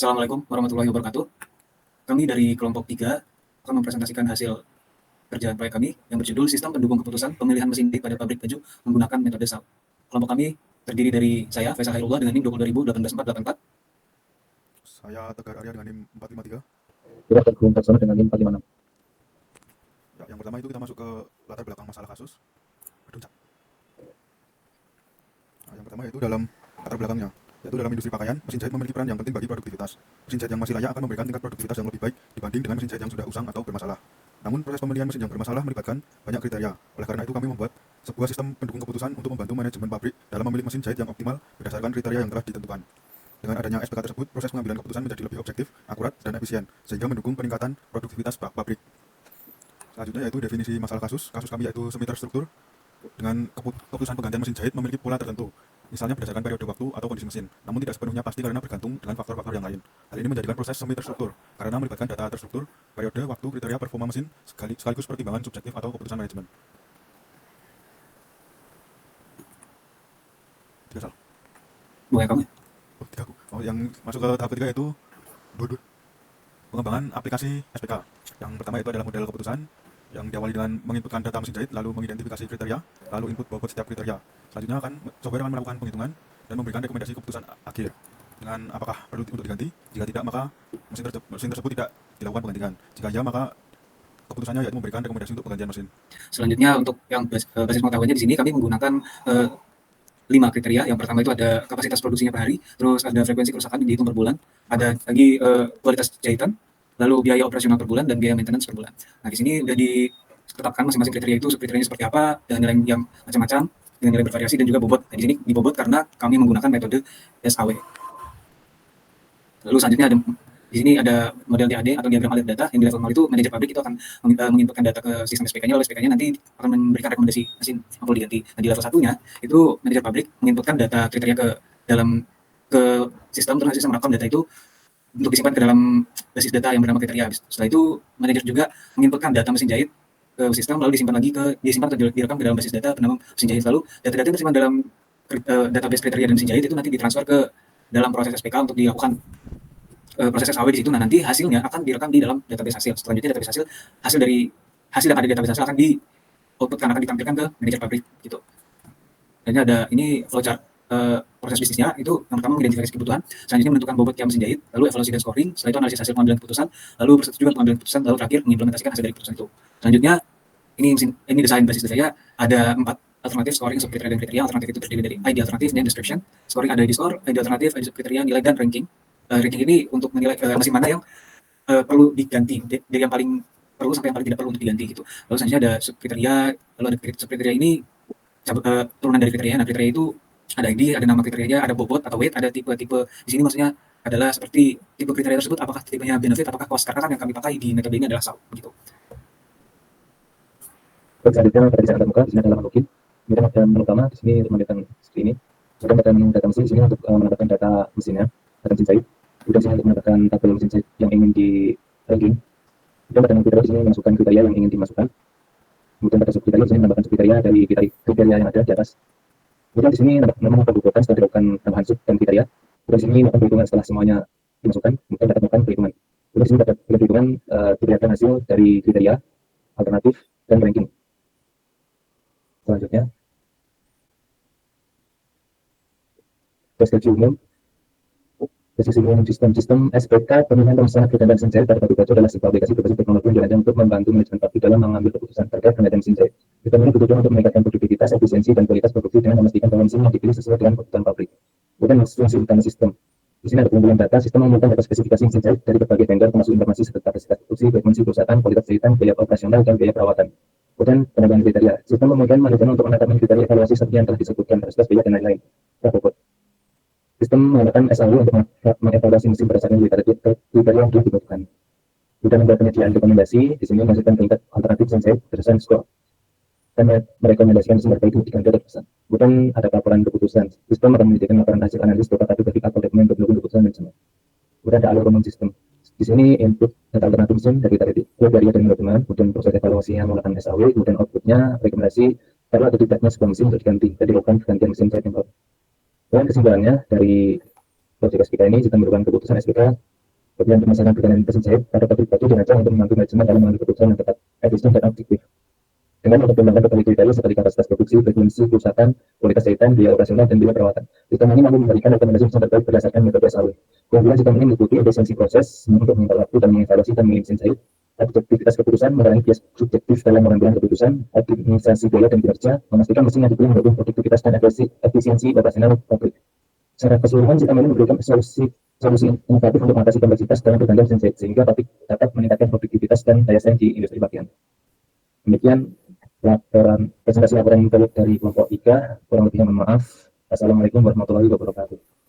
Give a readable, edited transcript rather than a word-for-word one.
Assalamualaikum warahmatullahi wabarakatuh. Kami dari kelompok 3 akan mempresentasikan hasil kerjaan proyek kami yang berjudul Sistem Pendukung Keputusan Pemilihan Mesin jahit pada Pabrik Baju Menggunakan Metode SAL. Kelompok kami terdiri dari saya, Faisal Hairullah dengan NIM 2018484. Saya Tegar Arya dengan NIM 453. Kita Teguh Laksono dengan NIM 456. Ya, yang pertama itu kita masuk ke latar belakang masalah kasus. Nah, yang pertama yaitu dalam latar belakangnya, yaitu dalam industri pakaian, mesin jahit memiliki peran yang penting bagi produktivitas. Mesin jahit yang masih layak akan memberikan tingkat produktivitas yang lebih baik dibanding dengan mesin jahit yang sudah usang atau bermasalah. Namun proses pemilihan mesin yang bermasalah melibatkan banyak kriteria. Oleh karena itu kami membuat sebuah sistem pendukung keputusan untuk membantu manajemen pabrik dalam memilih mesin jahit yang optimal berdasarkan kriteria yang telah ditentukan. Dengan adanya SPK tersebut, proses pengambilan keputusan menjadi lebih objektif, akurat, dan efisien, sehingga mendukung peningkatan produktivitas pabrik. Selanjutnya yaitu definisi masalah kasus. Kasus kami yaitu semi terstruktur dengan keputusan penggantian mesin jahit memiliki pola tertentu, misalnya berdasarkan periode waktu atau kondisi mesin, namun tidak sepenuhnya pasti karena bergantung dengan faktor-faktor yang lain. Hal ini menjadikan proses semi terstruktur karena melibatkan data terstruktur, periode, waktu, kriteria, performa mesin, sekaligus pertimbangan subjektif atau keputusan manajemen. Tiga salah. Boleh kamu? Yang masuk ke tahap ketiga yaitu pengembangan aplikasi SPK. Yang pertama itu adalah model keputusan yang diawali dengan menginputkan data mesin jahit, lalu mengidentifikasi kriteria, lalu input bobot setiap kriteria. Selanjutnya software akan melakukan penghitungan dan memberikan rekomendasi keputusan akhir dengan apakah perlu untuk diganti. Jika tidak, maka mesin tersebut tidak dilakukan penggantian. Jika ya, maka keputusannya yaitu memberikan rekomendasi untuk penggantian mesin. Selanjutnya untuk yang basis pengetahuannya di sini kami menggunakan 5 kriteria. Yang pertama itu ada kapasitas produksinya per hari, terus ada frekuensi kerusakan yang dihitung per bulan, ada lagi kualitas jahitan, lalu biaya operasional per bulan dan biaya maintenance per bulan. Nah, di sini sudah ditetapkan masing-masing kriteria itu kriterianya seperti apa, dengan nilai yang macam-macam, dengan nilai bervariasi dan juga bobot. Nah, di sini dibobot karena kami menggunakan metode SAW. Lalu selanjutnya di sini ada model DAD atau diagram alert data, yang di level 0 itu manajer pabrik itu akan menginputkan data ke sistem SPK-nya, lalu SPK-nya nanti akan memberikan rekomendasi mesin yang perlu diganti. Nah, di level 1-nya itu manajer pabrik menginputkan data kriteria ke sistem, terus sistem merekam data itu untuk disimpan ke dalam basis data yang bernama kriteria. Setelah itu manajer juga menginputkan data mesin jahit ke sistem, lalu disimpan atau direkam ke dalam basis data bernama mesin jahit. Lalu data-data yang tersimpan dalam database kriteria dan mesin jahit itu nanti ditransfer ke dalam proses SPK untuk dilakukan proses SAW di situ. Nah, nanti hasilnya akan direkam di dalam database hasil. Selanjutnya database hasil yang ada di database hasil akan di outputkan, akan ditampilkan ke manajer pabrik gitu. Dan ini flowchart proses bisnisnya. Itu yang pertama mengidentifikasi kebutuhan, selanjutnya menentukan bobot tiap mesin jahit, lalu evaluasi dan scoring, setelah itu analisis hasil pengambilan keputusan, lalu persetujuan pengambilan keputusan, lalu terakhir mengimplementasikan hasil dari keputusan itu. Selanjutnya ini desain basis datanya ada 4 alternatif scoring subkriteria dan kriteria. Alternatif itu terdiri dari ID alternatif, name, description. Scoring ada di score, ID alternatif, ID subkriteria, nilai, dan ranking. Ranking ini untuk menilai mesin mana yang perlu diganti, dari yang paling perlu sampai yang paling tidak perlu untuk diganti gitu. Lalu selanjutnya ada subkriteria, lalu ada subkriteria ini turunan dari kriteria. Nah, kriteria itu ada ID, ada nama kriterianya, ada bobot atau weight, ada tipe-tipe. Di sini maksudnya adalah seperti tipe kriteria tersebut, apakah tipenya benefit, apakah cost, karena kan yang kami pakai di metode ini adalah SAL begitu. Selanjutnya pada bisa Anda buka, di sini adalah login. Kemudian ada menu utama di sini untuk melihat seperti ini. Kemudian ada menu data mesin di sini untuk menambahkan data mesinnya, data mesin jahit. Kemudian sini untuk menambahkan tabel mesin jahit yang ingin di ranking. Kemudian pada menu kriteria di sini masukkan kriteria yang ingin dimasukkan. Kemudian pada subkriteria di sini menambahkan subkriteria dari kriteria yang ada di atas. Kemudian di sini nama pembuatan setelah dilakukan tambahan sub dan kriteria. Kemudian di sini melakukan perhitungan setelah semuanya dimasukkan. Kemudian dapat melakukan perhitungan. Kemudian di sini dapat perhitungan diberikan hasil dari kriteria, alternatif, dan ranking. Selanjutnya, deskripsi umum. Deskripsi umum sistem SPK pemilihan pemesanan pergantian mesin jahit pada pabrik baju adalah sebuah aplikasi berbasis teknologi yang dirancang untuk membantu manajemen pabrik dalam mengambil keputusan terkait pergantian mesin jahit. Sistem ini bertujuan untuk meningkatkan produktivitas, efisiensi, dan kualitas produksi dengan memastikan bahwa mesin yang dipilih sesuai dengan kebutuhan pabrik. Kemudian fungsi utama sistem. Di sini ada pengumpulan data. Sistem mengumpulkan data spesifikasi mesin jahit dari berbagai vendor, termasuk informasi seperti kapasitas produksi, frekuensi perusahaan, kualitas jahitan, biaya operasional, dan biaya perawatan. Kemudian penambahan kriteria. Sistem memungkinkan manajemen untuk menetapkan kriteria evaluasi seperti yang telah disebutkan, kapasitas, biaya, dan lain-lain. Bobot. Sistem menggunakan SAU untuk mengevaluasi mesin berdasarkan kriteria yang dibutuhkan. Kemudian membuat penyediaan rekomendasi. Di sini masukkan tingkat alternatif mesin jahit berdasarkan skor dan merekomendasikan mesin terbaik untuk diganti atau dipesan. Kemudian ada laporan keputusan. Sistem akan menyediakan laporan hasil analisis berupa tabel grafik atau dokumen pendukung keputusan manajemen. Kemudian ada alur umum sistem. Di sini input data alternatif mesin dari kriteria dan manajemen, kemudian proses evaluasinya menggunakan SAW, kemudian outputnya rekomendasi perlu atau tidaknya sebuah mesin untuk diganti dan dilakukan pergantian mesin jahit yang baru. Dan kesimpulannya dari proyek kita ini, sistem merupakan keputusan SPK Kemudian permasalahan pertanian mesin jahit pada pabrik batu dirancang untuk membantu manajemen dalam mengambil keputusan yang tepat, efisien dan objektif. Dengan mempertimbangkan berbagai kriteria seperti kapasitas produksi, frekuensi kerusakan, kualitas jahitan, biaya operasional, dan biaya perawatan. Sistem ini mampu memberikan rekomendasi yang terbaik berdasarkan metode SAW. Keunggulan sistem ini meliputi efisiensi proses untuk menghemat waktu dan mengevaluasi dan memilih mesin jahit, objektivitas keputusan, mengurangi bias subjektif dalam pengambilan keputusan, optimisasi biaya dan kinerja, memastikan mesin yang dipilih mendukung produktivitas dan efisiensi operasional pabrik. Secara keseluruhan, sistem ini memberikan solusi inovatif untuk mengatasi kompleksitas dalam pergantian mesin jahit, sehingga pabrik dapat meningkatkan produktivitas dan daya saing di industri bagian. Demikian presentasi laporan dari kelompok 3, kurang lebihnya mohon maaf. Assalamualaikum warahmatullahi wabarakatuh.